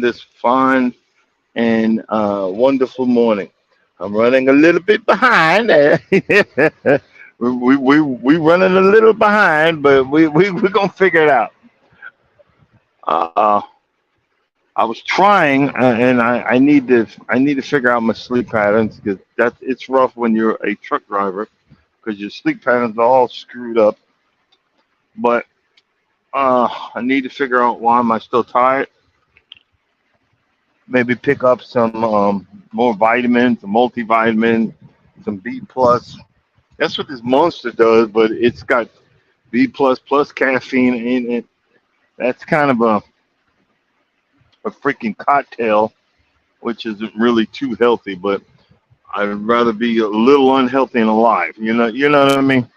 this fine and wonderful morning. I'm running a little bit behind. We running a little behind, but we're gonna figure it out. Uh, I was trying, and I need to figure out my sleep patterns because that's it's rough when you're a truck driver because your sleep patterns are all screwed up. But I need to figure out why am I still tired. Maybe pick up some more vitamins, some multivitamin, some B plus. That's what this monster does, but it's got B plus caffeine in it. That's kind of a freaking cocktail, which isn't really too healthy. But I'd rather be a little unhealthy and alive. You know what I mean.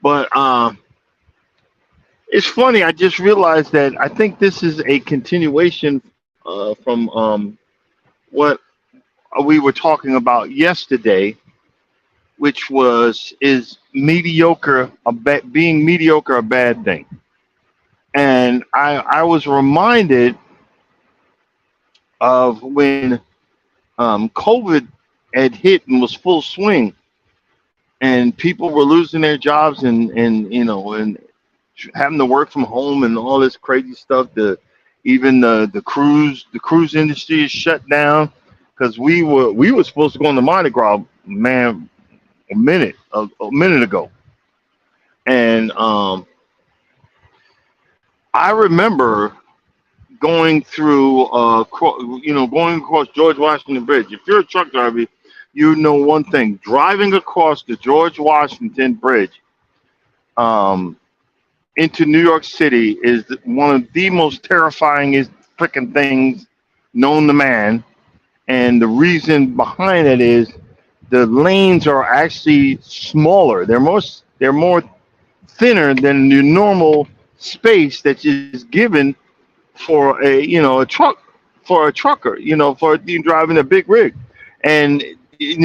But it's funny. I just realized that I think this is a continuation from what we were talking about yesterday, which was is being mediocre a bad thing? And I was reminded of when COVID had hit and was full swing, and people were losing their jobs and and having to work from home and all this crazy stuff. Even the cruise industry is shut down because we were supposed to go on the Mardi Gras, man, a minute ago. And I remember going through going across George Washington Bridge. If you're a truck driver, you know one thing: driving across the George Washington Bridge um, into New York City is one of the most terrifying freaking things known to man. And the reason behind it is the lanes are actually smaller. They're more thinner than the normal space that is given for a trucker, for you driving a big rig. And the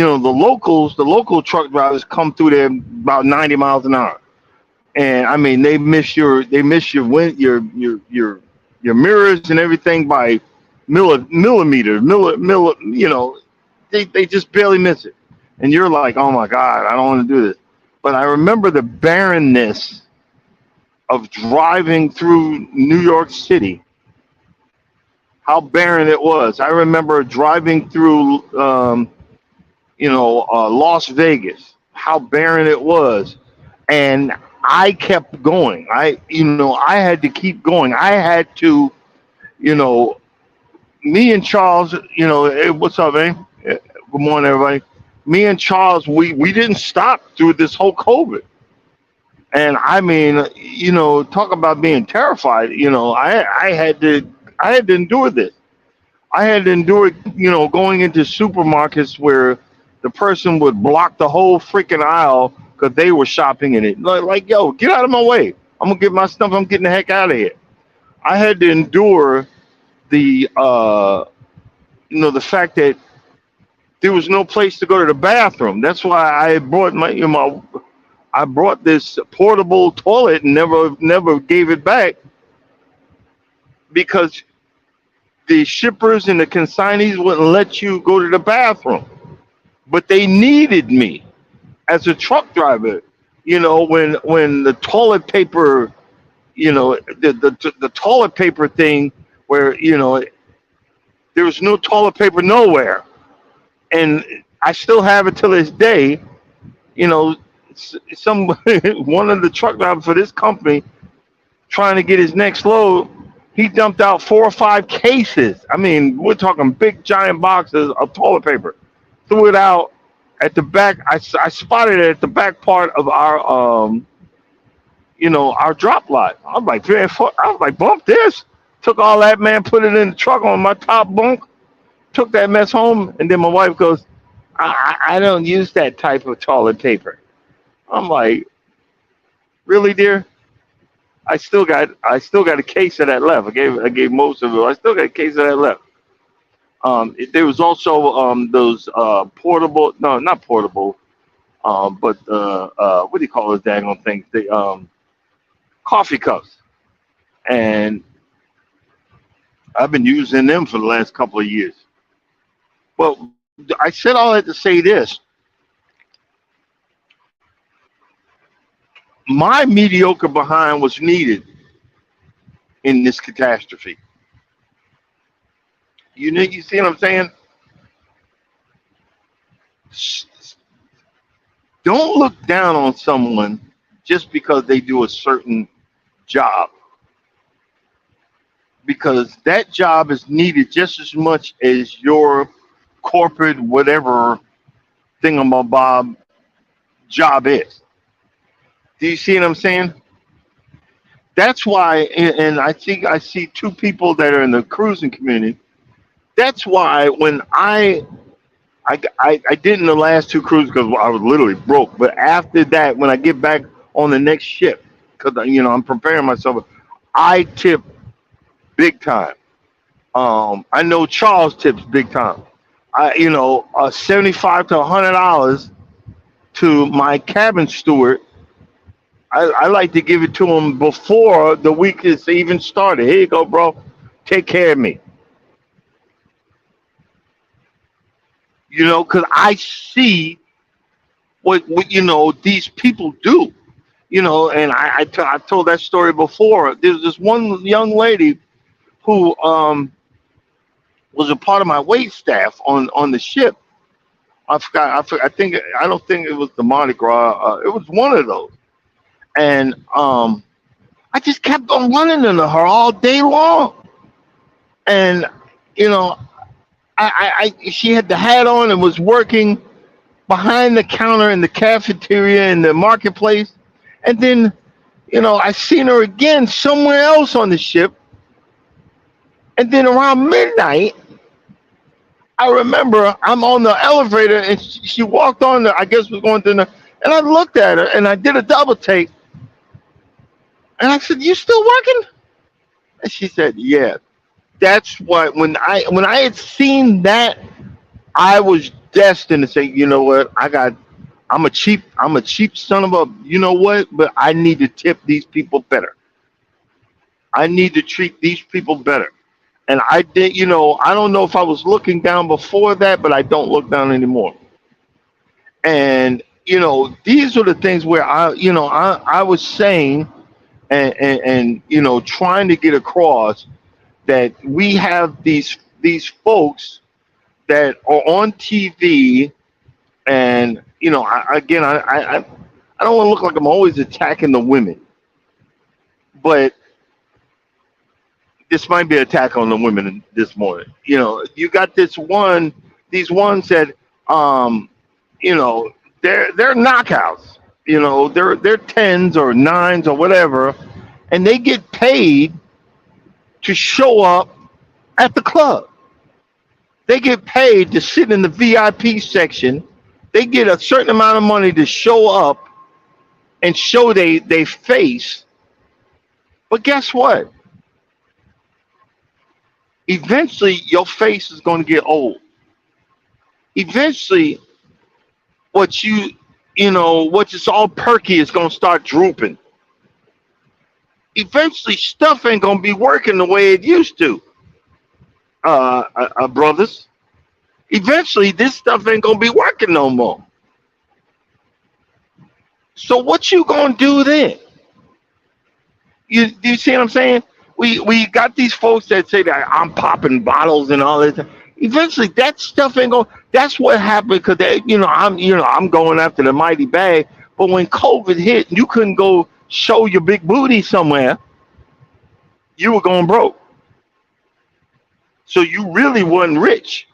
local truck drivers come through there about 90 miles an hour. And I mean they miss your wind your mirrors and everything by millimeters, they just barely miss it. And you're like, oh my God, I don't want to do this. But I remember the barrenness of driving through New York City, how barren it was. I remember driving through, Las Vegas, how barren it was. And I kept going. I had to keep going. I had to, you know, me and Charles, hey, what's up, man? Good morning, everybody. Me and Charles, we didn't stop through this whole COVID. And I mean, talk about being terrified. I had to endure this. I had to endure, going into supermarkets where the person would block the whole freaking aisle because they were shopping in it. Like, yo, get out of my way. I'm gonna get my stuff. I'm getting the heck out of here. I had to endure the, the fact that there was no place to go to the bathroom. That's why I brought I brought this portable toilet and never gave it back because the shippers and the consignees wouldn't let you go to the bathroom. But they needed me as a truck driver. When the toilet paper, the toilet paper thing where there was no toilet paper nowhere, and I still have it till this day. You know, some one of the truck drivers for this company trying to get his next load, he dumped out 4 or 5 cases. I mean, we're talking big giant boxes of toilet paper. Threw it out at the back. I spotted it at the back part of our drop lot. I'm like, man, I was like, bump this. Took all that, man, put it in the truck on my top bunk, took that mess home, and then my wife goes, I don't use that type of toilet paper. I'm like, really, dear? I still got a case of that left. I gave most of it. I still got a case of that left. There was also those portable, no, not portable, but what do you call those daggone things? The coffee cups. And I've been using them for the last couple of years. Well, I said all that to say this: my mediocre behind was needed in this catastrophe. You see what I'm saying? Don't look down on someone just because they do a certain job, because that job is needed just as much as your corporate whatever thingamabob job is. Do you see what I'm saying? That's why, and I think I see two people that are in the cruising community. That's why when I did in the last two cruises because I was literally broke. But after that, when I get back on the next ship, because I'm preparing myself, I tip big time. I know Charles tips big time. 75 to $100 to my cabin steward. I like to give it to him before the week is even started. Here you go, bro. Take care of me. Because I see what these people do. And I told that story before. There's this one young lady who was a part of my wait staff on the ship. I forgot. I don't think it was the Mardi Gras. It was one of those. And I just kept on running into her all day long. And you know, she had the hat on and was working behind the counter in the cafeteria in the marketplace. And then, I seen her again somewhere else on the ship. And then around midnight, I remember I'm on the elevator and she walked on the, I guess we're going to the, and I looked at her and I did a double take. And I said, "You still working?" And she said, "Yeah." That's what, when I had seen that, I was destined to say, "You know what? I'm a cheap son of a, you know what? But I need to tip these people better. I need to treat these people better." And I did, I don't know if I was looking down before that, but I don't look down anymore. And, these are the things where I was saying and trying to get across that we have these folks that are on TV. And, I don't want to look like I'm always attacking the women, but this might be an attack on the women this morning. You got these ones that, um, they're knockouts. They're tens or nines or whatever, and they get paid to show up at the club. They get paid to sit in the VIP section. They get a certain amount of money to show up and show they face. But guess what? Eventually, your face is going to get old. Eventually, what what is all perky is going to start drooping. Eventually, stuff ain't going to be working the way it used to, brothers. Eventually, this stuff ain't going to be working no more. So what you going to do then? You see what I'm saying? We got these folks that say that I'm popping bottles and all this. Eventually, that stuff ain't going. That's what happened because I'm going after the mighty bag. But when COVID hit, you couldn't go show your big booty somewhere. You were going broke. So you really wasn't rich.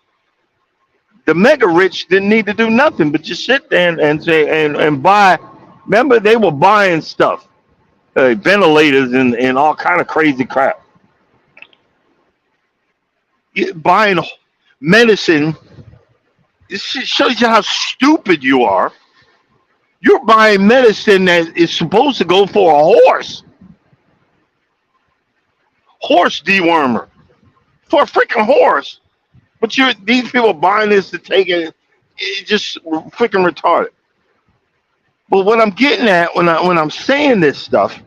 The mega rich didn't need to do nothing but just sit there and say and buy. Remember, they were buying stuff, ventilators and all kind of crazy crap. Buying medicine. This shows you how stupid you are. You're buying medicine that is supposed to go for a horse dewormer, for a freaking horse. But these people buying this to take it. It's just freaking retarded. But what I'm getting at when I'm saying this stuff,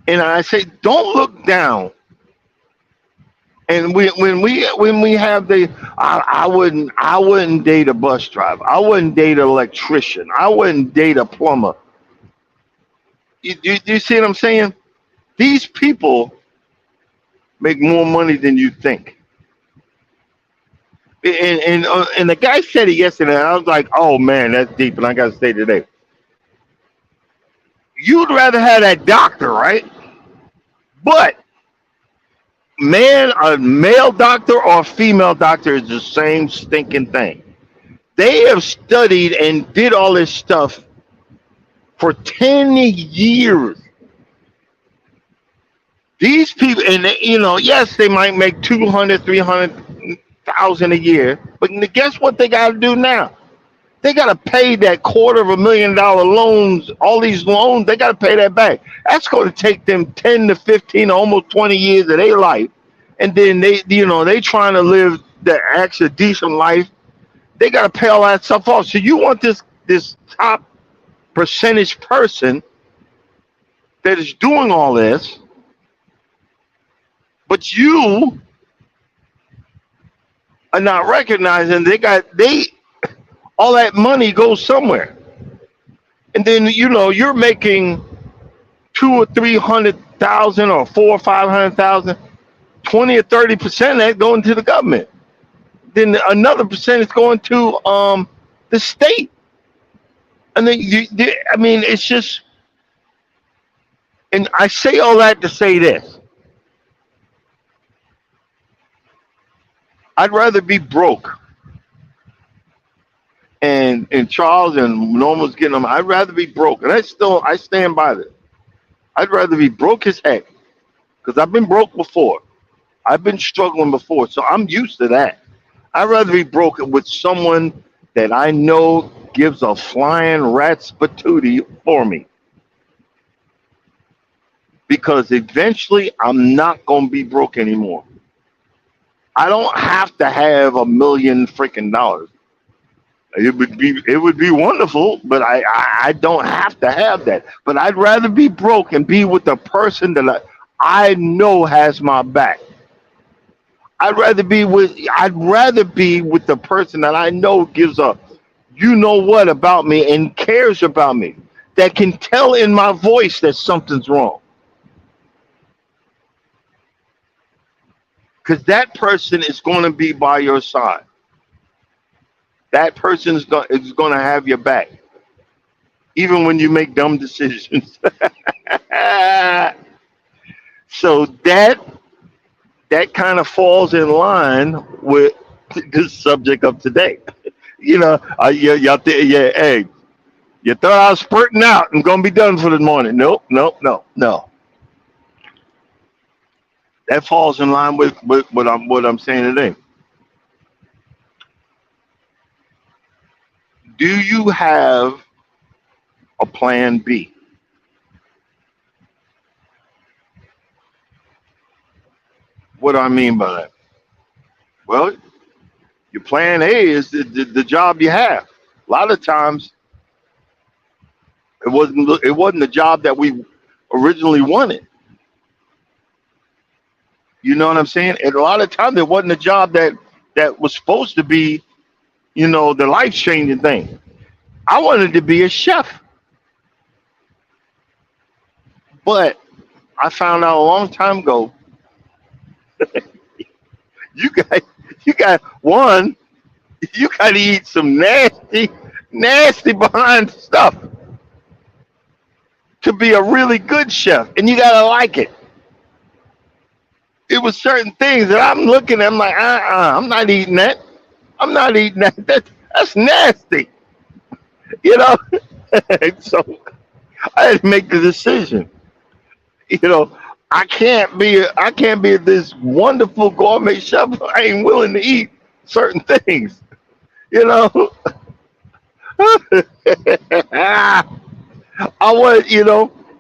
And I say, don't look down. And when we have the, I wouldn't date a bus driver. I wouldn't date an electrician. I wouldn't date a plumber. You see what I'm saying? These people make more money than you think. And the guy said it yesterday. And I was like, oh man, that's deep. And I got to say today, you'd rather have that doctor, right? But a male doctor or a female doctor is the same stinking thing. They have studied and did all this stuff for 10 years. These people, and yes, they might make 200, 300,000 a year, but guess what they got to do now? They got to pay that $250,000 loans, all these loans, they got to pay that back. That's going to take them 10 to 15, almost 20 years of their life. And then they trying to live the actual decent life. They got to pay all that stuff off. So you want this top percentage person that is doing all this, but you are not recognizing they all that money goes somewhere. And then you're making 2 or 300,000 or 4 or 500,000, 20 or 30% of that going to the government. Then another percent is going to the state. And then I mean, it's just. And I say all that to say this: I'd rather be broke. And Charles and Norma's getting them. I'd rather be broke, and I stand by this. I'd rather be broke as heck because I've been broke before. I've been struggling before, so I'm used to that. I'd rather be broke with someone that I know gives a flying rat's patootie for me. Because eventually I'm not going to be broke anymore. I don't have to have $1 million freaking dollars. It would be wonderful, but I don't have to have that. But I'd rather be broke and be with the person that I know has my back. I'd rather be with the person that I know gives a what about me and cares about me. That can tell in my voice that something's wrong. Because that person is going to be by your side. That person is going to have your back, even when you make dumb decisions. So that kind of falls in line with the subject of today. Hey, you thought I was spurting out and going to be done for the morning. Nope, nope, no, no. That falls in line with what I'm saying today. Do you have a plan B? What do I mean by that? Well, your plan A is the job you have. A lot of times, it wasn't the job that we originally wanted. You know what I'm saying? And a lot of times, it wasn't a job that was supposed to be, the life changing thing. I wanted to be a chef, but I found out a long time ago. You got, you got one. You got to eat some nasty, nasty behind stuff to be a really good chef, and you got to like it. It was certain things that I'm looking at. I'm like, I'm not eating that. I'm not eating that. That's nasty. You know. So I had to make the decision. You know, I can't be this wonderful gourmet chef. I ain't willing to eat certain things. You know. I was,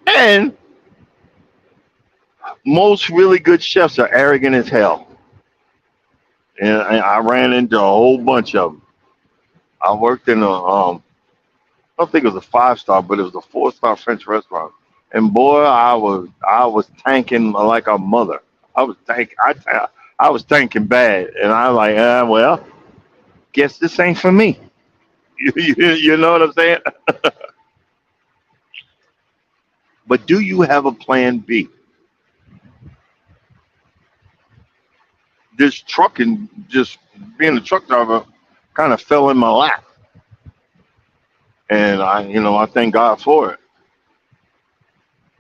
and most really good chefs are arrogant as hell. And I ran into a whole bunch of them. I worked in I don't think it was a 5-star, but it was a 4-star French restaurant. And boy, I was tanking like a mother. I was tanking bad, and I like, well, guess this ain't for me. You know what I'm saying? But do you have a plan B? This trucking, just being a truck driver, kind of fell in my lap, and I thank God for it.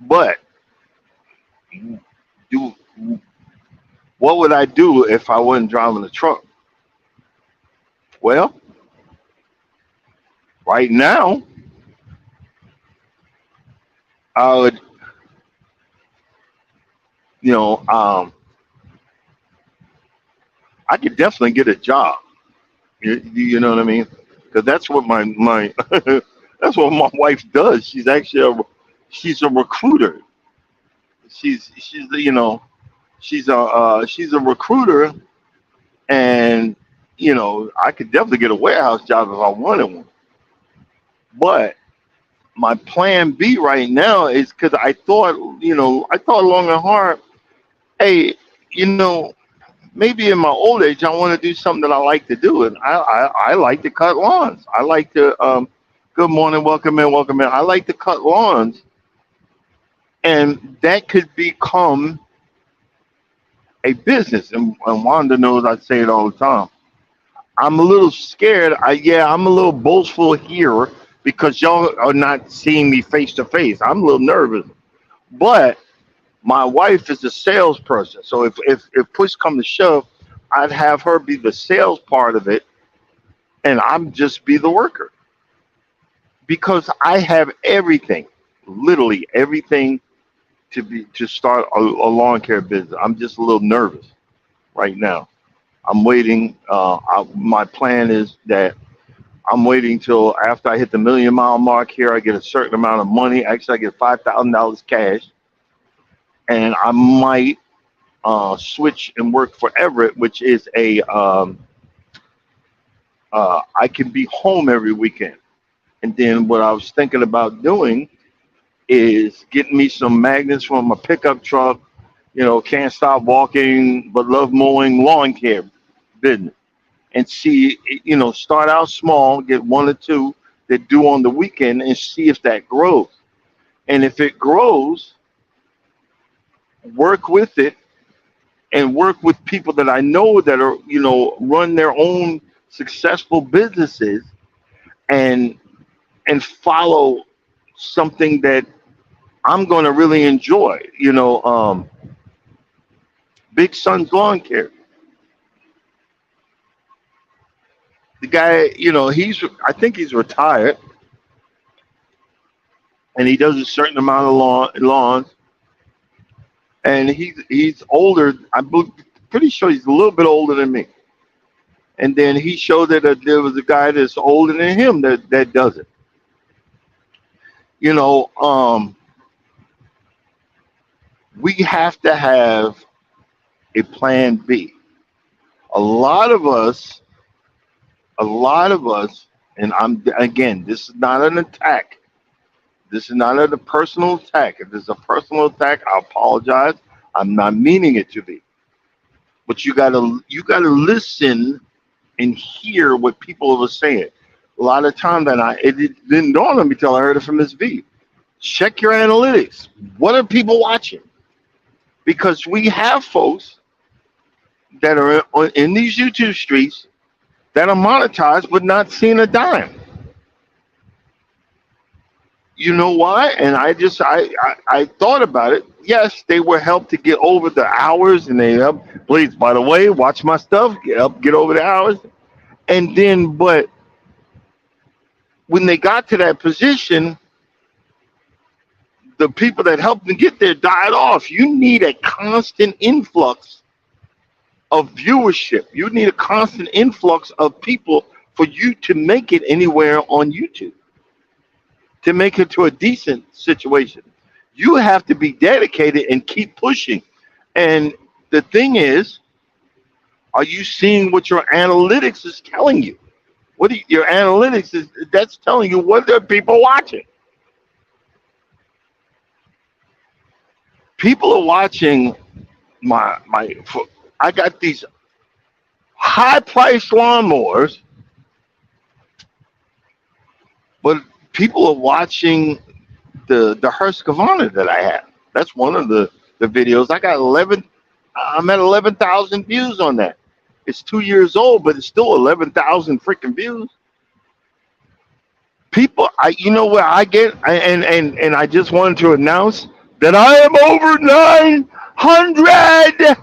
But do what would I do if I wasn't driving a truck? Well, right now, I would, you know, I could definitely get a job. You know what I mean? Because that's what my that's what my wife does. She's a recruiter. She's a recruiter, and I could definitely get a warehouse job if I wanted one. But my plan B right now is because I thought long and hard. Hey, you know, maybe in my old age I want to do something that I like to do, and I like to cut lawns. I like to good morning, welcome in, welcome in. I like to cut lawns, and that could become a business. And Wanda knows I say it all the time. I'm a little scared. I'm a little boastful here because y'all are not seeing me face to face. I'm a little nervous, but my wife is a salesperson. So if push comes to shove, I'd have her be the sales part of it, and I'm just be the worker because I have everything, literally everything to start a lawn care business. I'm just a little nervous right now. I'm waiting. My plan is that I'm waiting till after I hit the million-mile mark here. I get a certain amount of money. Actually, I get $5,000 cash, and I might switch and work for Everett, which is I can be home every weekend. And then what I was thinking about doing is getting me some magnets from a pickup truck. Can't stop walking, but love mowing lawn care business. And see, start out small, get one or two that do on the weekend, and see if that grows. And if it grows, work with it and work with people that I know that are, run their own successful businesses, and follow something that I'm going to really enjoy. Big Son's Lawn Care. The guy, I think he's retired, and he does a certain amount of lawns, and he's older. Pretty sure he's a little bit older than me. And then he showed that there was a guy that's older than him that does it. You know, um, we have to have a plan B. A lot of us, a lot of us, and this is not an attack. This is not a personal attack. If it's a personal attack, I apologize. I'm not meaning it to be. But you gotta listen and hear what people are saying. A lot of times, and it didn't dawn on me till I heard it from Miss V. Check your analytics. What are people watching? Because we have folks that are in these YouTube streets that are monetized but not seeing a dime. You know why? And I thought about it. Yes, they were helped to get over the hours, and they help. Please, by the way, watch my stuff. Get over the hours, and then, but when they got to that position, the people that helped them get there died off. You need a constant influx of viewership. You need a constant influx of people for you to make it anywhere on YouTube, to make it to a decent situation. You have to be dedicated and keep pushing. And the thing is, are you seeing what your analytics is telling you? Your analytics is that's telling you what are people watching. People are watching my. I got these high priced lawnmowers, but people are watching the Husqvarna that I have. That's one of the videos. I got 11. I'm at 11,000 views on that. It's 2 years old, but it's still 11,000 freaking views. People, you know where I get, and I just wanted to announce that I am over 900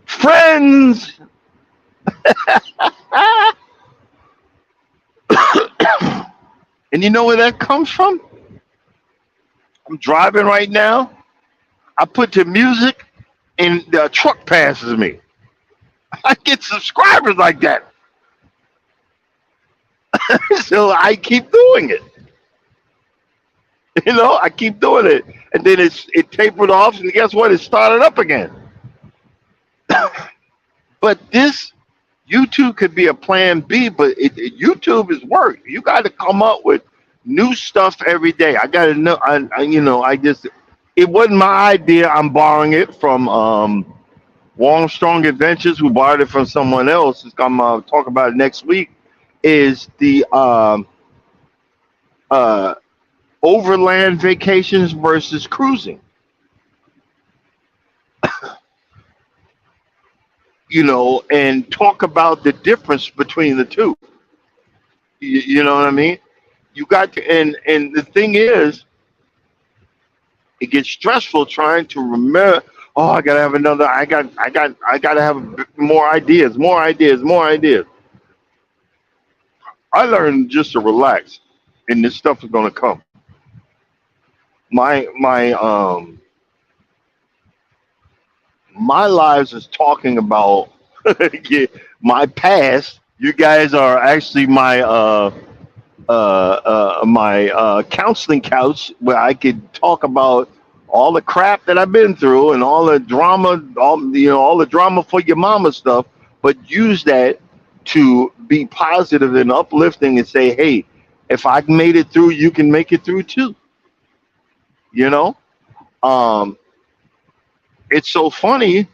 friends. And you know where that comes from? I'm driving right now. I put the music, and the truck passes me. I get subscribers like that. So I keep doing it. I keep doing it, and then it tapered off, and guess what? It started up again. But this YouTube could be a plan B, but YouTube is work. You got to come up with new stuff every day. I got to know. I just it wasn't my idea. I'm borrowing it from Warm Strong Adventures, who borrowed it from someone else. I'm talk about it next week. Is the uh, overland vacations versus cruising? And talk about the difference between the two. You know what I mean? You got to, and the thing is, it gets stressful trying to remember. Oh, I gotta have another. I gotta have more ideas, more ideas, more ideas. I learned just to relax, and this stuff is gonna come. My lives is talking about yeah, my past. You guys are actually my counseling couch where I could talk about all the crap that I've been through and all the drama, all the drama for your mama stuff, but use that to be positive and uplifting and say, hey, if I made it through, you can make it through too. You know, um, it's so funny.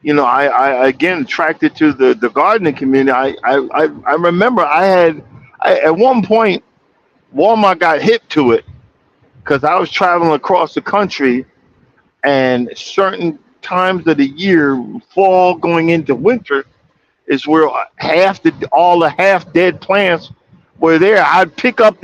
I again attracted to the gardening community. I remember at one point Walmart got hip to it because I was traveling across the country, and certain times of the year, fall going into winter, is where all the half dead plants were there. I'd pick up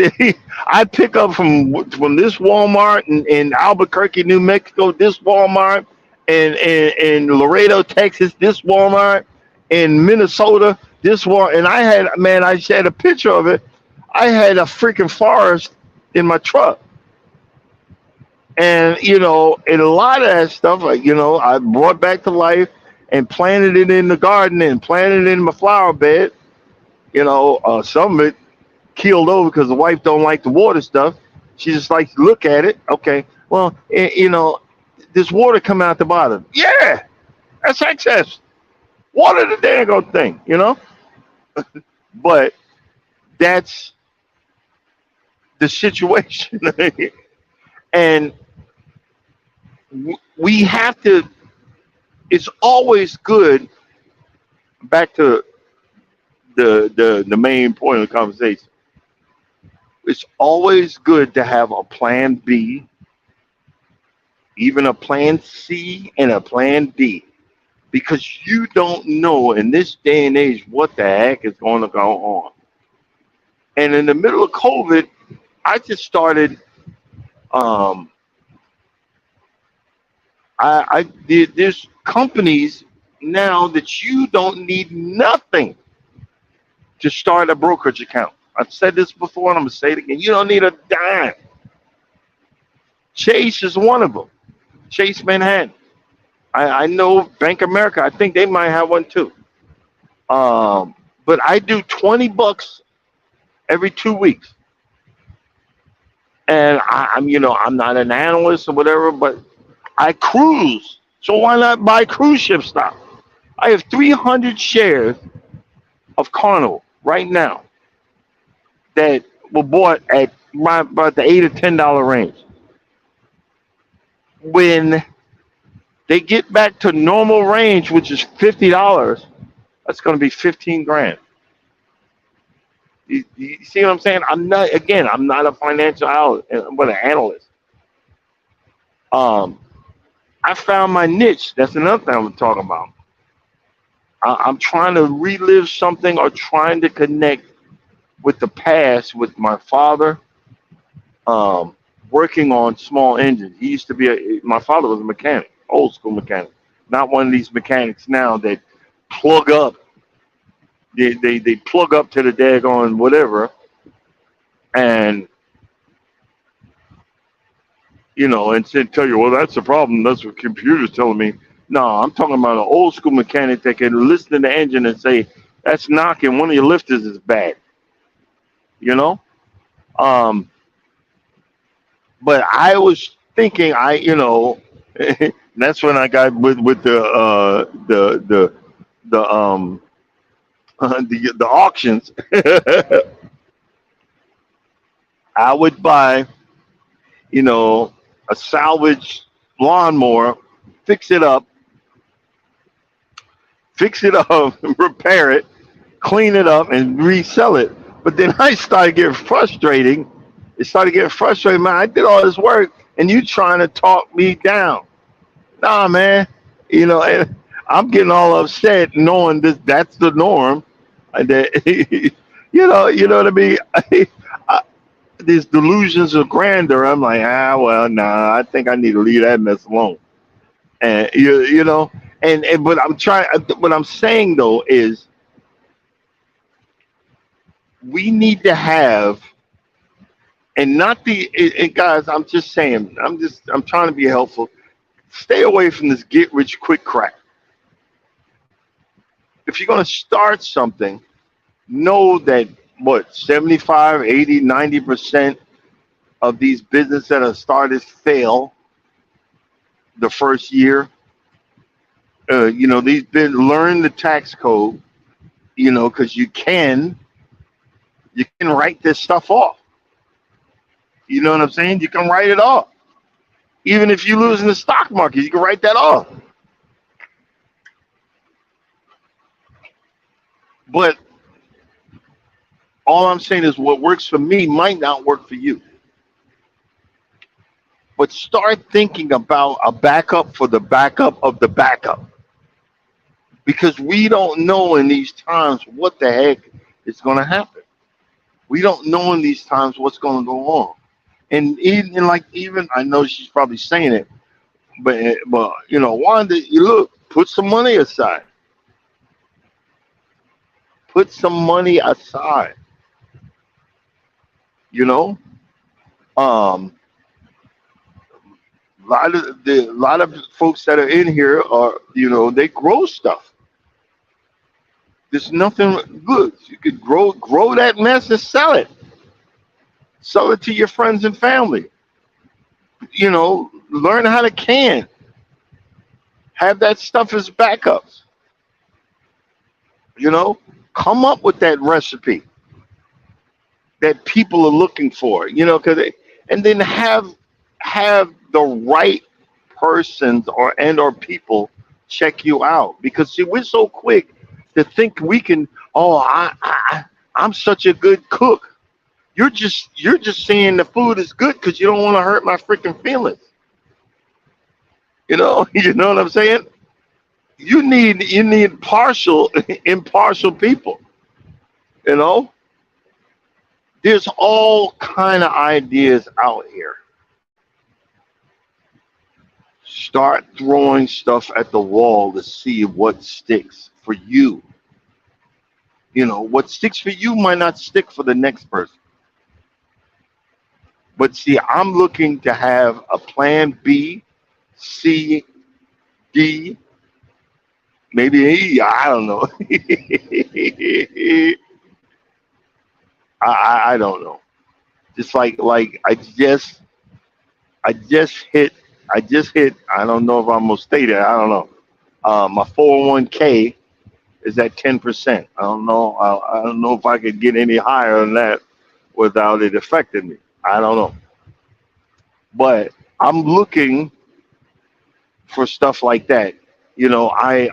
I'd pick up from this Walmart in Albuquerque, New Mexico, this Walmart, and in Laredo, Texas, this Walmart, in Minnesota, this one, and I had a picture of it. I had a freaking forest in my truck. And and a lot of that stuff, like I brought back to life and planted it in the garden and planted it in my flower bed. Some of it keeled over because the wife don't like the water stuff. She just likes to look at it. Okay, well, this water come out the bottom. Yeah, that's excess. Water the dang old thing. But that's the situation, and we have to. It's always good. Back to the main point of the conversation. It's always good to have a plan B, even a plan C and a plan D, because you don't know in this day and age what the heck is going to go on. And in the middle of COVID, I just started. Um, I did. There's companies now that you don't need nothing to start a brokerage account. I've said this before, and I'm gonna say it again. You don't need a dime. Chase is one of them. Chase Manhattan. I know Bank of America. I think they might have one too. But I do $20 every 2 weeks, and I'm not an analyst or whatever, but I cruise. So why not buy cruise ship stock? I have 300 shares of Carnival right now that were bought at about the $8 or $10 range. When They get back to normal range, which is $50. That's going to be 15 grand. You see what I'm saying? I'm not a financial but an analyst. Um, I found my niche. That's another thing I'm talking about. I'm trying to relive something or trying to connect with the past with my father, um, working on small engines. He used to be my father was a mechanic, old school mechanic, not one of these mechanics now that plug up. They plug up to the daggone whatever, and and tell you, well, that's the problem. That's what computers telling me. No, I'm talking about an old school mechanic that can listen to the engine and say, that's knocking. One of your lifters is bad. You know. Um, but I was thinking, that's when I got with the the auctions. I would buy, you know, a salvage lawnmower, fix it up, repair it, clean it up, and resell it. But then I started getting frustrating. It started getting frustrating, man. I did all this work, and you trying to talk me down. Nah, man. And I'm getting all upset knowing that's the norm. And that, you know what I mean? I, these delusions of grandeur. I'm like, well, nah. I think I need to leave that mess alone. And and but I'm trying. What I'm saying though is we need to have, and not guys. I'm just saying. I'm trying to be helpful. Stay away from this get rich quick crap. If you're going to start something, know that what 75, 80, 90% of these businesses that are started fail the first year. These learn the tax code, because you can write this stuff off. You know what I'm saying? You can write it off. Even if you lose in the stock market, you can write that off. But all I'm saying is what works for me might not work for you. But start thinking about a backup for the backup of the backup. Because we don't know in these times what the heck is going to happen. We don't know in these times what's going to go on. And even I know she's probably saying it, but Wanda, you look, put some money aside. Put some money aside. You know, um, a lot of folks that are in here are they grow stuff. There's nothing good. You could grow that mess and sell it. Sell it to your friends and family. Learn how to can. Have that stuff as backups. Come up with that recipe that people are looking for. And then have the right persons or people check you out, because see, we're so quick to think we can. Oh, I'm such a good cook. You're just saying the food is good because you don't want to hurt my freaking feelings. You know what I'm saying? You need partial, impartial people. You know, there's all kind of ideas out here. Start throwing stuff at the wall to see what sticks for you. What sticks for you might not stick for the next person. But see, I'm looking to have a plan B, C, D, maybe E. I don't know. I don't know. Just like I just hit. I don't know if I'm gonna stay there. I don't know. My 401k is at 10%. I don't know. I don't know if I could get any higher than that without it affecting me. I don't know. But I'm looking for stuff like that. You know, I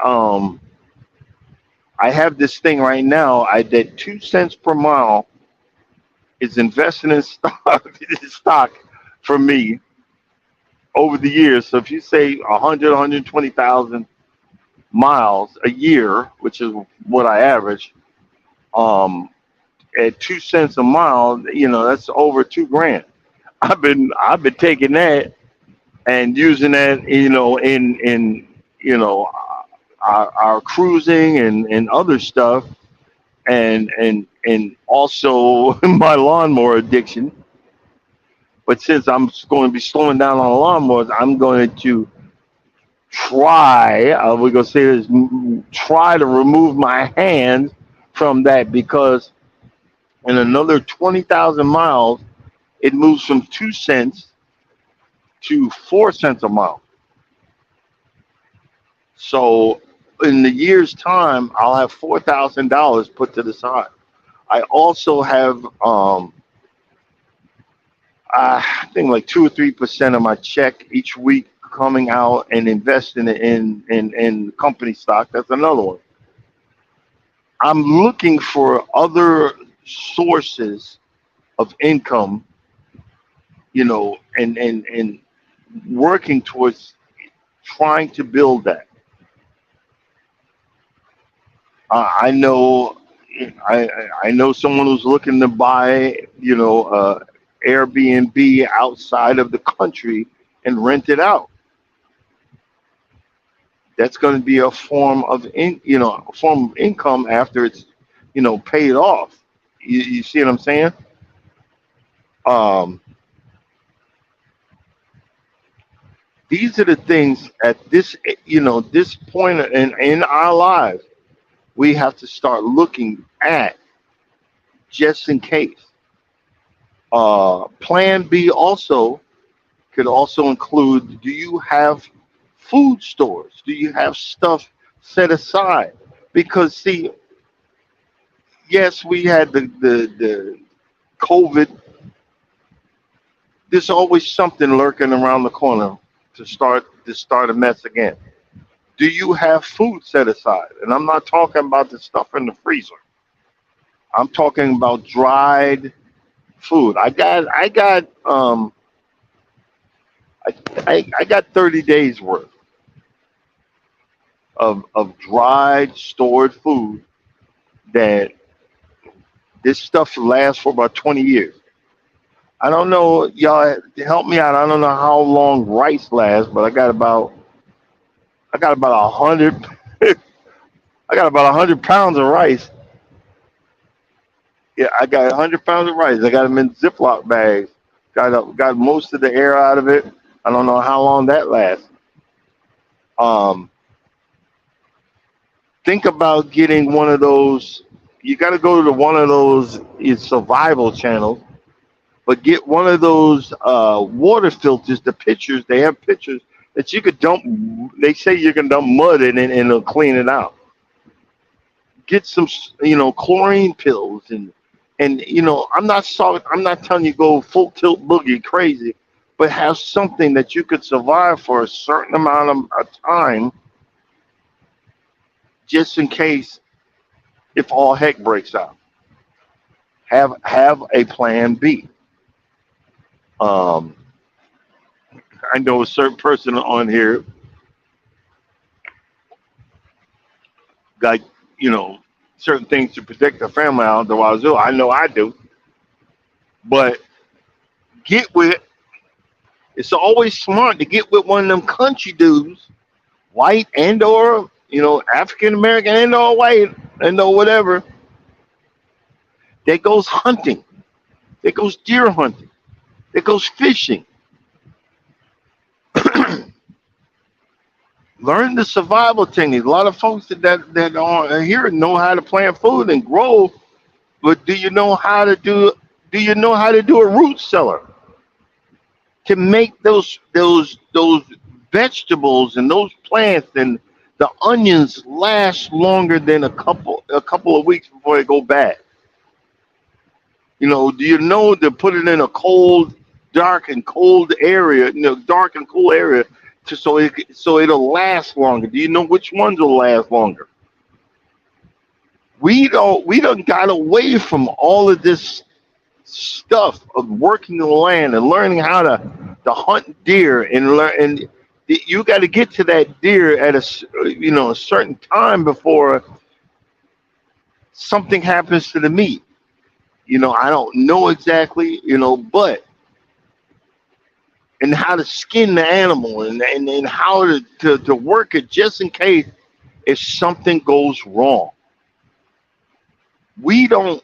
have this thing right now. I did 2 cents per mile is investing in stock stock for me over the years. So if you say 100, 120,000 miles a year, which is what I average, um, at 2 cents a mile, you know, that's over 2 grand. I've been taking that and using that, you know, in you know our cruising and other stuff, and also my lawnmower addiction. But since I'm going to be slowing down on lawnmowers, I'm going to try. We're going to say this: try to remove my hands from that, because in another 20,000 miles, it moves from 2 cents to 4 cents a mile. So in the year's time, I'll have $4,000 put to the side. I also have, I think like 2 or 3% of my check each week coming out and investing it in company stock. That's another one. I'm looking for other sources of income, you know, and working towards trying to build that. I know, I know someone who's looking to buy, you know, Airbnb outside of the country and rent it out. That's going to be a form of you know, a form of income after it's, you know, paid off. You see what I'm saying? Um, these are the things at this, you know, this point in our lives we have to start looking at, just in case. Plan B also could also include: do you have food stores? Do you have stuff set aside? Because see, yes, we had the COVID. There's always something lurking around the corner to start a mess again. Do you have food set aside? And I'm not talking about the stuff in the freezer. I'm talking about dried food. I got 30 days worth of dried stored food, that this stuff lasts for about 20 years. I don't know, y'all help me out. I don't know how long rice lasts, but I got about 100 I got about 100 pounds of rice. Yeah, I got 100 pounds of rice. I got them in Ziploc bags. Got most of the air out of it. I don't know how long that lasts. Um, think about getting one of those. You got to go to one of those survival channels, but get one of those water filters. The pitchers, they have pitchers that you could dump. They say you can dump mud in it and it'll clean it out. Get some, you know, chlorine pills, and you know, I'm not telling you go full tilt boogie crazy, but have something that you could survive for a certain amount of time, just in case if all heck breaks out. Have a plan B. Um, I know a certain person on here got, you know, certain things to protect their family out the wazoo. I know I do, but get with. It's always smart to get with one of them country dudes, white and or, you know, African American and or white and or whatever, that goes hunting, that goes deer hunting, that goes fishing. Learn the survival techniques. A lot of folks that are here know how to plant food and grow, but do you know how to do a root cellar to make those vegetables and those plants and the onions last longer than a couple of weeks before they go bad? You know, do you know to put it in a cold, dark and cold area, you know, dark and cool area, so it'll last longer. Do you know which ones will last longer? We don't got away from all of this stuff of working the land and learning how to hunt deer and learn and you got to get to that deer at a certain time before something happens to the meat. I don't know exactly, but and how to skin the animal and how to work it just in case if something goes wrong. We don't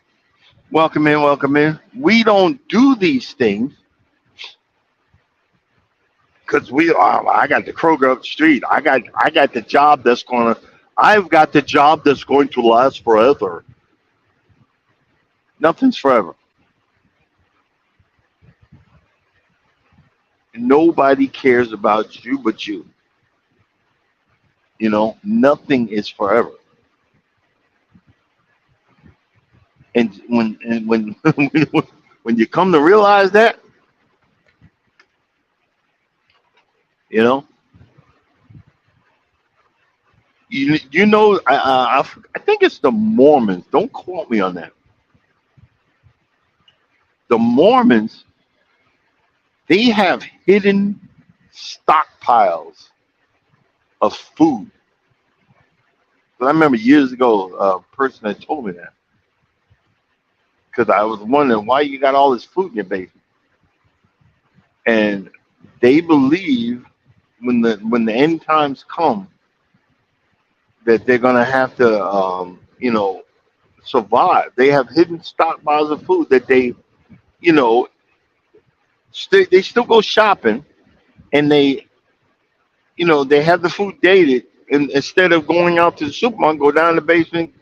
welcome in, welcome in. We don't do these things because I got the Kroger up the street. I got the job I've got the job that's going to last forever. Nothing's forever. Nobody cares about you but you. Nothing is forever. And when when you come to realize that, you know, I think it's the Mormons. Don't quote me on that. The Mormons, they have hidden stockpiles of food. But I remember years ago, a person had told me that because I was wondering why you got all this food in your basement. And they believe when the end times come that they're gonna have to, survive. They have hidden stockpiles of food that you know, they still go shopping and they have the food dated. And instead of going out to the supermarket, go down in the basement,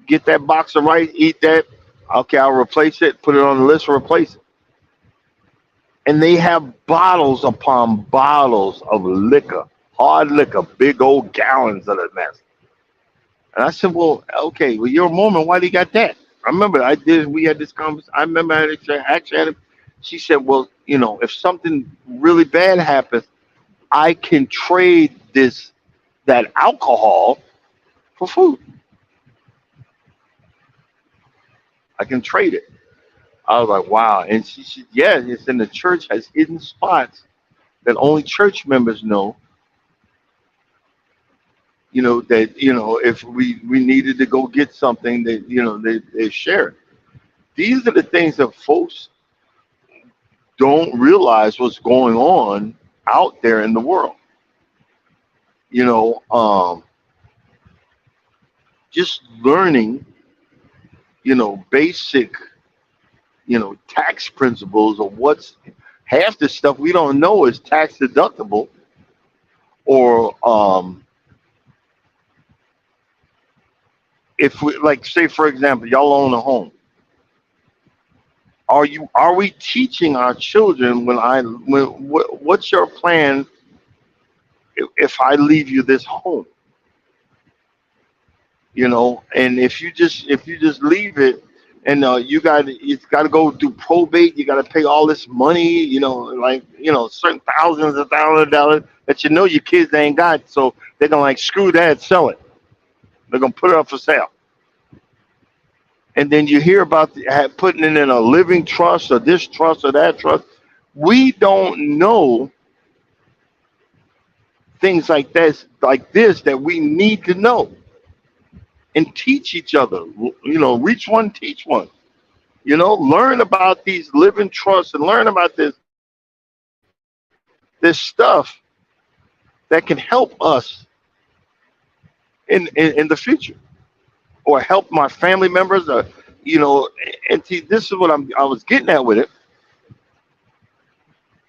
get that box of rice, eat that. Okay, I'll replace it, put it on the list, replace it. And they have bottles upon bottles of liquor, hard liquor, big old gallons of the mess. And I said, well, okay, well, you're a Mormon. Why do you got that? I remember we had this conversation. I remember I actually had it. She said, well, if something really bad happens, I can trade that alcohol for food. I can trade it. I was like, wow. And she said, yeah, it's in the church has hidden spots that only church members know. That if we needed to go get something, that they share it. These are the things that folks don't realize what's going on out there in the world. You know, um, just learning, basic, tax principles of what's half the stuff we don't know is tax deductible or if we like say for example y'all own a home, are we teaching our children what's your plan if I leave you this home, and if you just leave it and it's got to go through probate, you got to pay all this money, like certain thousands of dollars that your kids ain't got, so they're gonna like screw that, sell it, they're gonna put it up for sale. And then you hear about putting it in a living trust or this trust or that trust. We don't know things like this that we need to know and teach each other. Reach one, teach one. Learn about these living trusts and learn about this stuff that can help us in the future or help my family members. And see, this is what I was getting at with it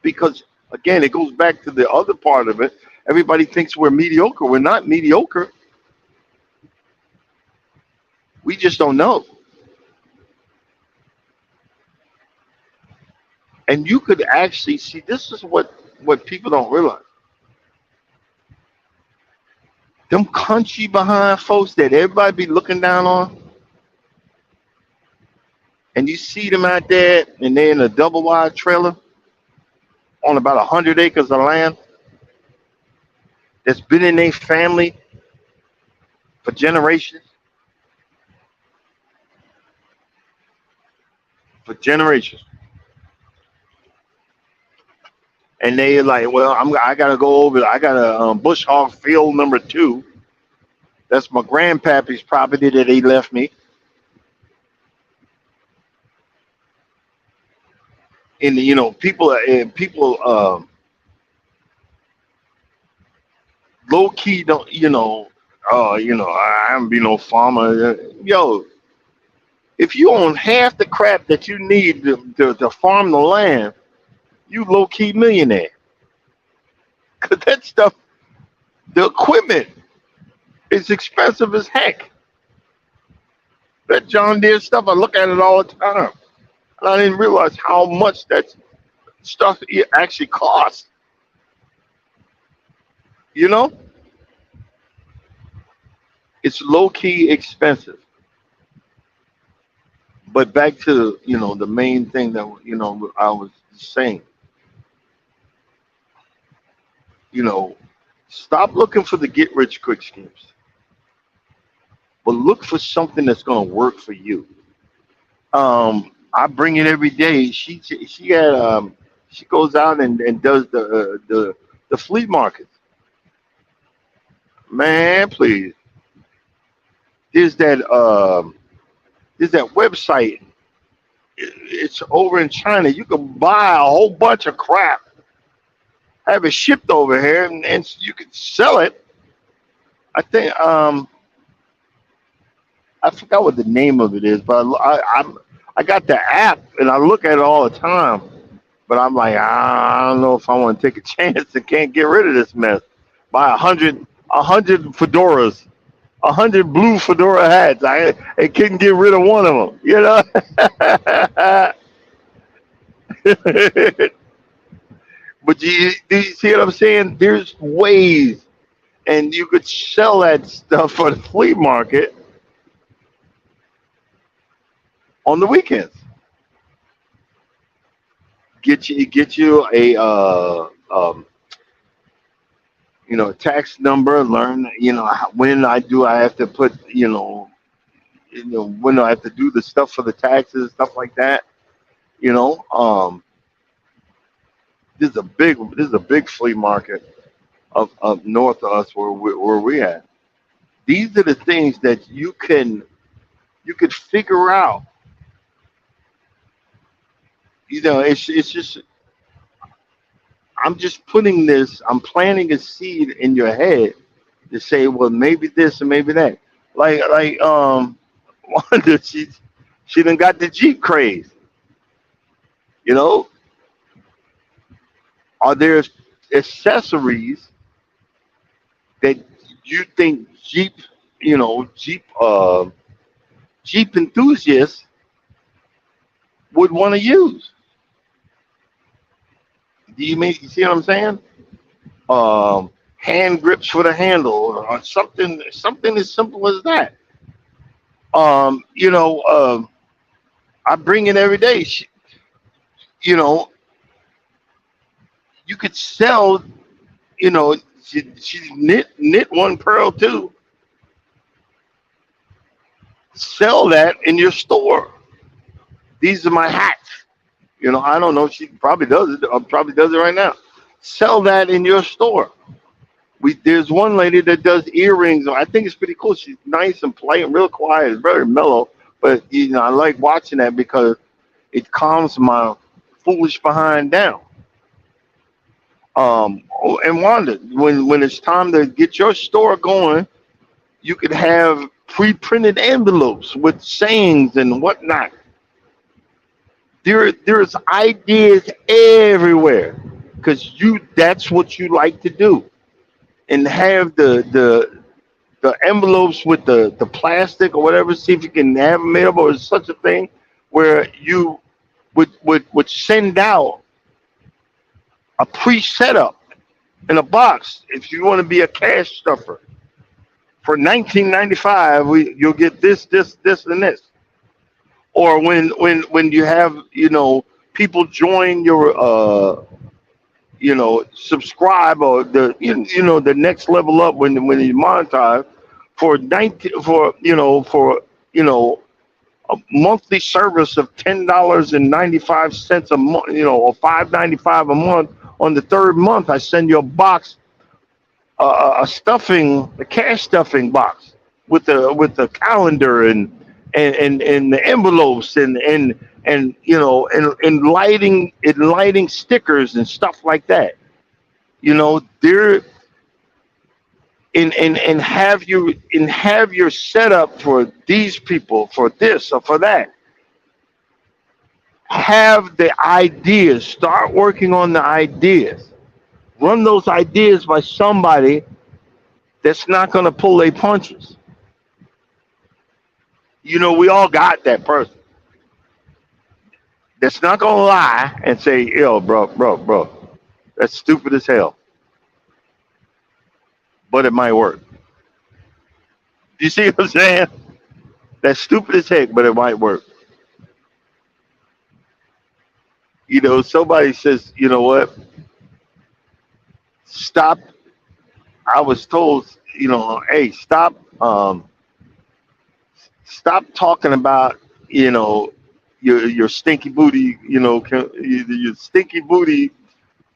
because again, it goes back to the other part of it. Everybody thinks we're mediocre. We're not mediocre. We just don't know. And you could actually see this is what people don't realize. Them country behind folks that everybody be looking down on, and you see them out there and they're in a double wide trailer on about 100 acres of land. that's been in their family for generations, for generations, and they like, well, I gotta go over. I gotta Bush Hog Field number 2. That's my grandpappy's property that he left me. And people low key don't I am be no farmer. Yo, if you own half the crap that you need to farm the land, you low key millionaire. Cause that stuff, the equipment is expensive as heck. That John Deere stuff, I look at it all the time, and I didn't realize how much that stuff it actually costs. You know, it's low key expensive. But back to the main thing that I was saying. You know, stop looking for the get rich quick schemes, but look for something that's going to work for you. I bring it every day. She goes out and does the flea market. Man, please. There's that there's that website. It's over in China. You can buy a whole bunch of crap, have it shipped over here, and you can sell it. I think I forgot what the name of it is, but I got the app and I look at it all the time. But I'm like, I don't know if I want to take a chance and can't get rid of this mess. Buy a hundred fedoras, 100 blue fedora hats. I couldn't get rid of one of them. But do you see what I'm saying? There's ways, and you could sell that stuff for the flea market on the weekends. Get you a tax number. Learn when I have to put when I have to do the stuff for the taxes, stuff like that. You know, this is a big flea market up north of us where we at. These are the things that you could figure out. It's just I'm just putting this. I'm planting a seed in your head to say, well, maybe this and maybe that. Like Wanda, she done got the Jeep craze. You know, are there accessories that you think Jeep enthusiasts would want to use? You see what I'm saying? Hand grips for the handle, or something as simple as that. Um, you know, uh, I bring it every day. You know, you could sell. She knit one pearl too. Sell that in your store. These are my hats. I don't know. She probably does it. Or probably does it right now. Sell that in your store. There's one lady that does earrings. I think it's pretty cool. She's nice and polite and real quiet, very mellow. But I like watching that because it calms my foolish behind down. And Wanda, when it's time to get your store going, you could have pre-printed envelopes with sayings and whatnot. There's ideas everywhere because that's what you like to do, and have the envelopes with the plastic or whatever. See if you can have them made up or such a thing where you would send out a pre-setup in a box. If you want to be a cash stuffer for 1995, you'll get this, and this. Or when you have people join subscribe, or the next level up when you monetize for 19 for a monthly service of $10.95 a month, or $5.95 a month. On the third month, I send you a box, a cash stuffing box with the calendar and the envelopes and lighting stickers and stuff like that. There and have your setup for these people, for this or for that. Have the ideas. Start working on the ideas. Run those ideas by somebody that's not going to pull their punches. We all got that person that's not going to lie and say, yo, bro, that's stupid as hell, but it might work. You see what I'm saying? That's stupid as heck, but it might work. Somebody says, you know what? Stop. I was told, hey, stop talking about, your stinky booty, your stinky booty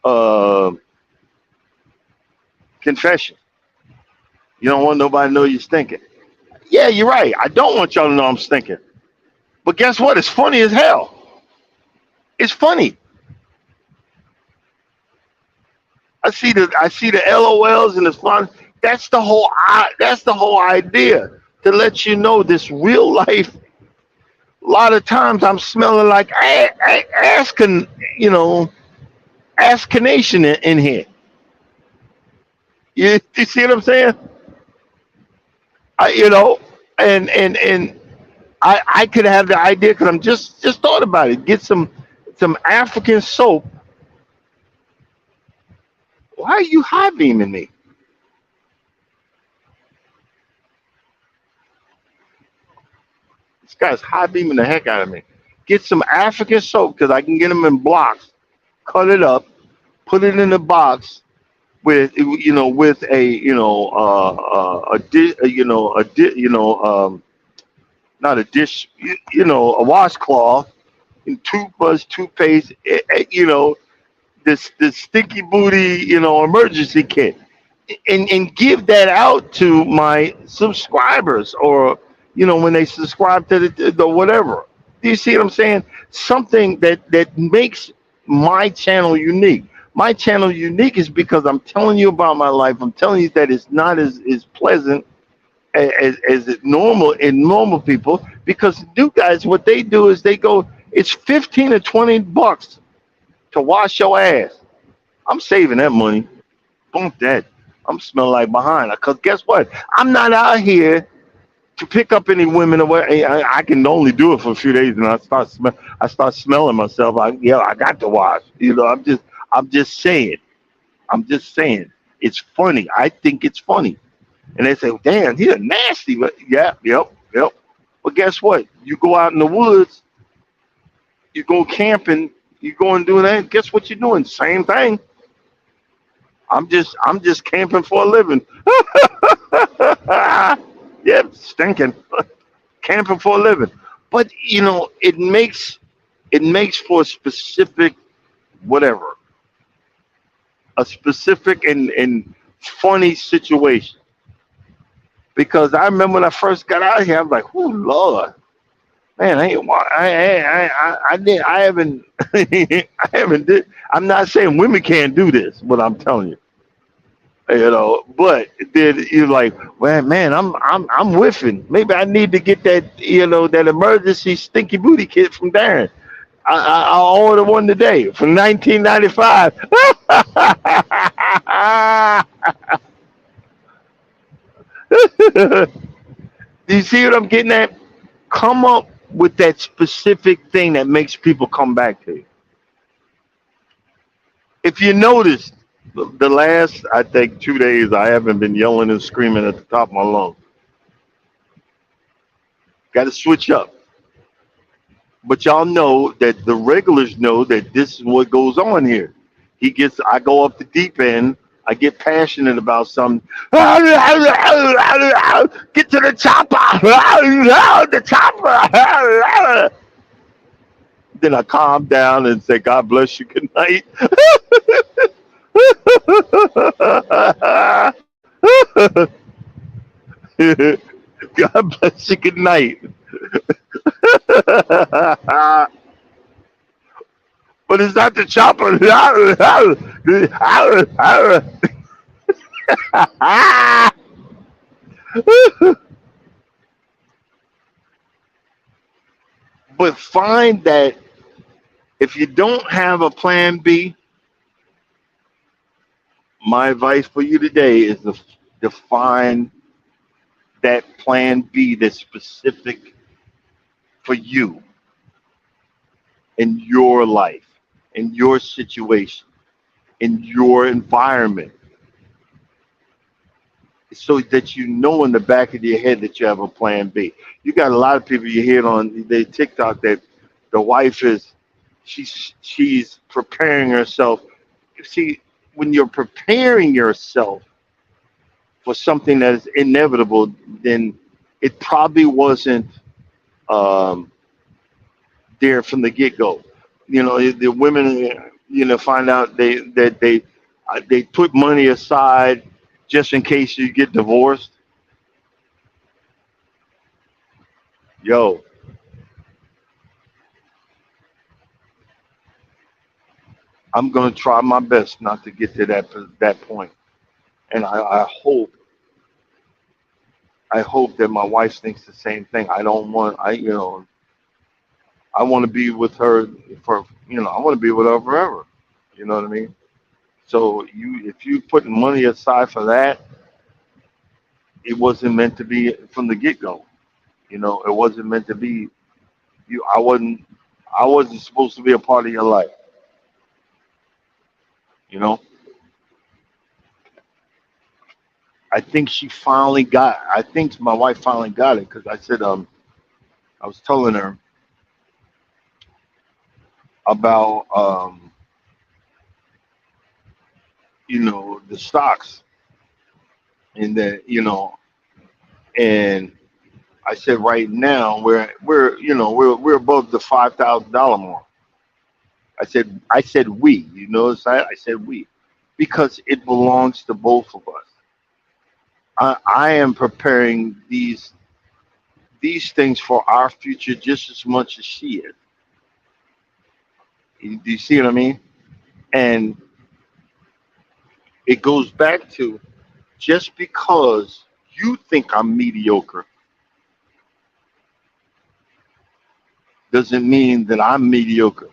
uh, confession. You don't want nobody to know you're stinking. Yeah, you're right. I don't want y'all to know I'm stinking. But guess what? It's funny as hell. It's funny. I see the LOLs and it's fun. That's the whole idea, to let you know this real life. A lot of times I'm smelling like asking, you know, askination in here. You see what I'm saying? I you know, and I could have the idea because I'm just thought about it. Get some African soap. Why are you high beaming me? This guy's high beaming the heck out of me. Get some African soap because I can get them in blocks. Cut it up, put it in a box with a a dish, not a dish, a washcloth and toothbrush, toothpaste, this sticky booty, emergency kit, and give that out to my subscribers, or when they subscribe to the whatever. Do you see what I'm saying? Something that makes my channel unique. My channel unique is because I'm telling you about my life. I'm telling you that it's not as pleasant as it normal in normal people. Because new guys, what they do is they go, it's 15 or 20 bucks to wash your ass. I'm saving that money. Bump that. I'm smelling like behind. Because guess what? I'm not out here to pick up any women away. I can only do it for a few days, and I start smelling myself. I got to wash. I'm just saying. I'm just saying. It's funny. I think it's funny. And they say, "Damn, he's nasty." But yeah, yep. But guess what? You go out in the woods, you go camping, you go and do that. Guess what you're doing? Same thing. I'm just camping for a living. Yep, stinking. Camping for a living. But it makes for a specific whatever, a specific and funny situation. Because I remember when I first got out here, I was like, "Oh Lord, man, I ain't, I did, I haven't, I haven't did. I'm not saying women can't do this, but I'm telling you, But then you're like, well, man, I'm whiffing. Maybe I need to get that emergency stinky booty kit from Darren. I'll order one today from 1995. Do you see what I'm getting at? Come up with that specific thing that makes people come back to you. If you notice, the last, I think, 2 days, I haven't been yelling and screaming at the top of my lungs. Got to switch up. But y'all know that the regulars know that this is what goes on here. I go up the deep end. I get passionate about something. Get to the chopper. The chopper. Then I calm down and say, God bless you. Good night. God bless you. Good night. But it's not the chopper. But find that if you don't have a plan B, my advice for you today is to define that plan B that's specific for you in your life, in your situation, in your environment, so that you know in the back of your head that you have a plan B. You got a lot of people you hear on the TikTok that the wife is she's preparing herself. See, when you're preparing yourself for something that is inevitable, then it probably wasn't um, there from the get go. You know, the women, find out they put money aside just in case you get divorced. Yo, I'm gonna try my best not to get to that point, and I hope that my wife thinks the same thing. I don't want I want to be with her I want to be with her forever. You know what I mean? So if you putting money aside for that, it wasn't meant to be from the get go. It wasn't meant to be you. I wasn't supposed to be a part of your life. You know. I think my wife finally got it because I said I was telling her about the stocks and that and I said right now we're above the $5,000 mark. I said we, I said we, because it belongs to both of us. I am preparing these things for our future just as much as she is. Do you see what I mean? And it goes back to, just because you think I'm mediocre doesn't mean that I'm mediocre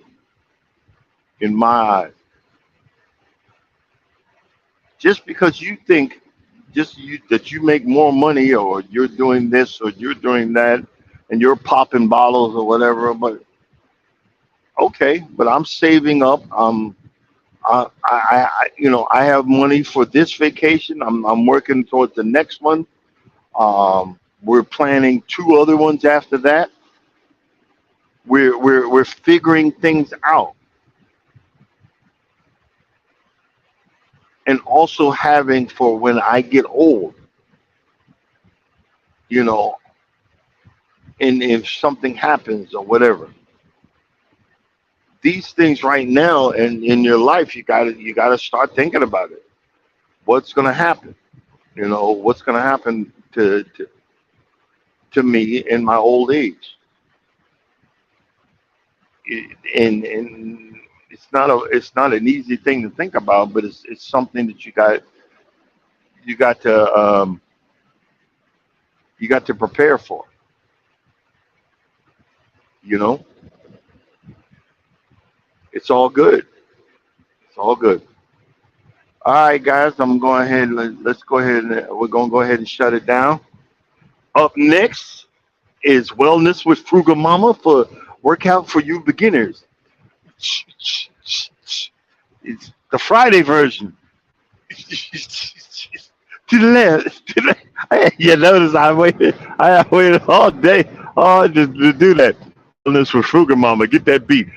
in my eyes. Just because you think that you make more money, or you're doing this or you're doing that, and you're popping bottles or whatever, but okay, but I'm saving up. I have money for this vacation. I'm working towards the next one. We're planning two other ones after that. We're figuring things out, and also having for when I get old, you know, and if something happens or whatever. These things right now in your life, you gotta start thinking about it. What's gonna happen? What's gonna happen to me in my old age? And it's not an easy thing to think about, but it's something that you got to prepare for. You know, it's all good. It's all good. All right, guys, I'm going ahead. Let's go ahead and we're gonna go ahead and shut it down. Up next is Wellness with Frugal Mama for workout for you beginners. It's the Friday version. To the left. To the, you notice I waited all day, all to do that. Wellness with Frugal Mama. Get that beat.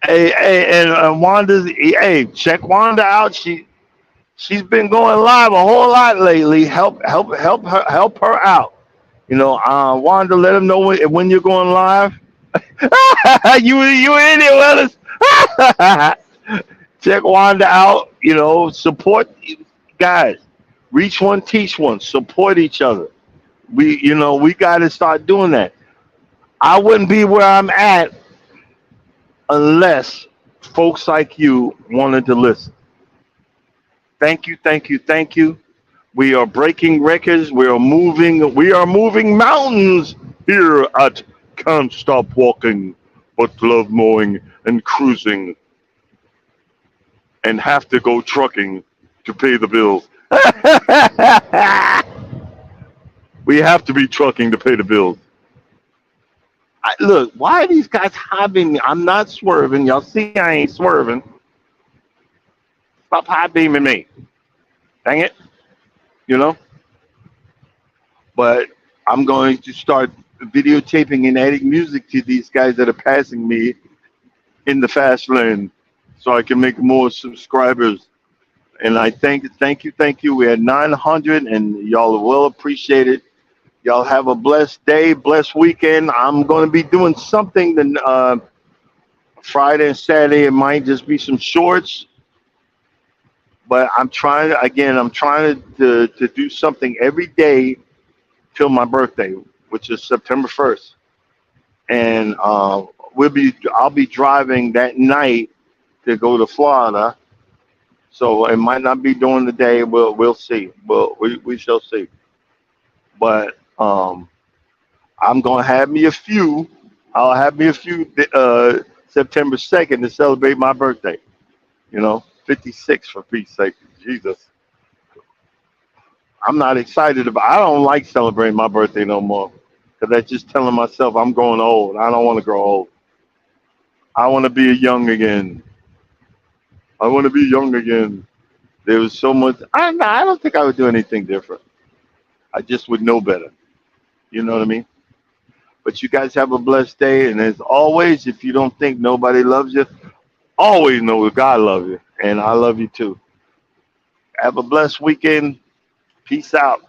And Wanda's, hey, check Wanda out. She's been going live a whole lot lately. Help her out. Wanda, let them know when you're going live. You in there with us? Check Wanda out. Support guys. Reach one, teach one. Support each other. We got to start doing that. I wouldn't be where I'm at unless folks like you wanted to listen. Thank you, thank you, thank you. We are breaking records. We are moving mountains here at Can't Stop Walking, but Love Mowing and Cruising, and have to go trucking to pay the bills. We have to be trucking to pay the bills. Look, why are these guys high-beaming me? I'm not swerving. Y'all see I ain't swerving. Stop high-beaming me. Dang it. You know? But I'm going to start videotaping and adding music to these guys that are passing me in the fast lane so I can make more subscribers. And I thank you. We're at 900 and y'all are well appreciated. Y'all have a blessed day, blessed weekend. I'm going to be doing something Friday and Saturday. It might just be some shorts, but I'm trying to do something every day till my birthday, which is September 1st. And I'll be driving that night to go to Florida. So it might not be during the day. We'll see. We shall see. But I'm gonna have me a few. I'll have me a few September 2nd to celebrate my birthday. 56 for peace sake. Jesus, I'm not excited about. I don't like celebrating my birthday no more because that's just telling myself I'm growing old. I don't want to grow old. I want to be young again. I want to be young again. There was so much. I don't think I would do anything different. I just would know better. You know what I mean? But you guys have a blessed day. And as always, if you don't think nobody loves you, always know that God loves you. And I love you too. Have a blessed weekend. Peace out.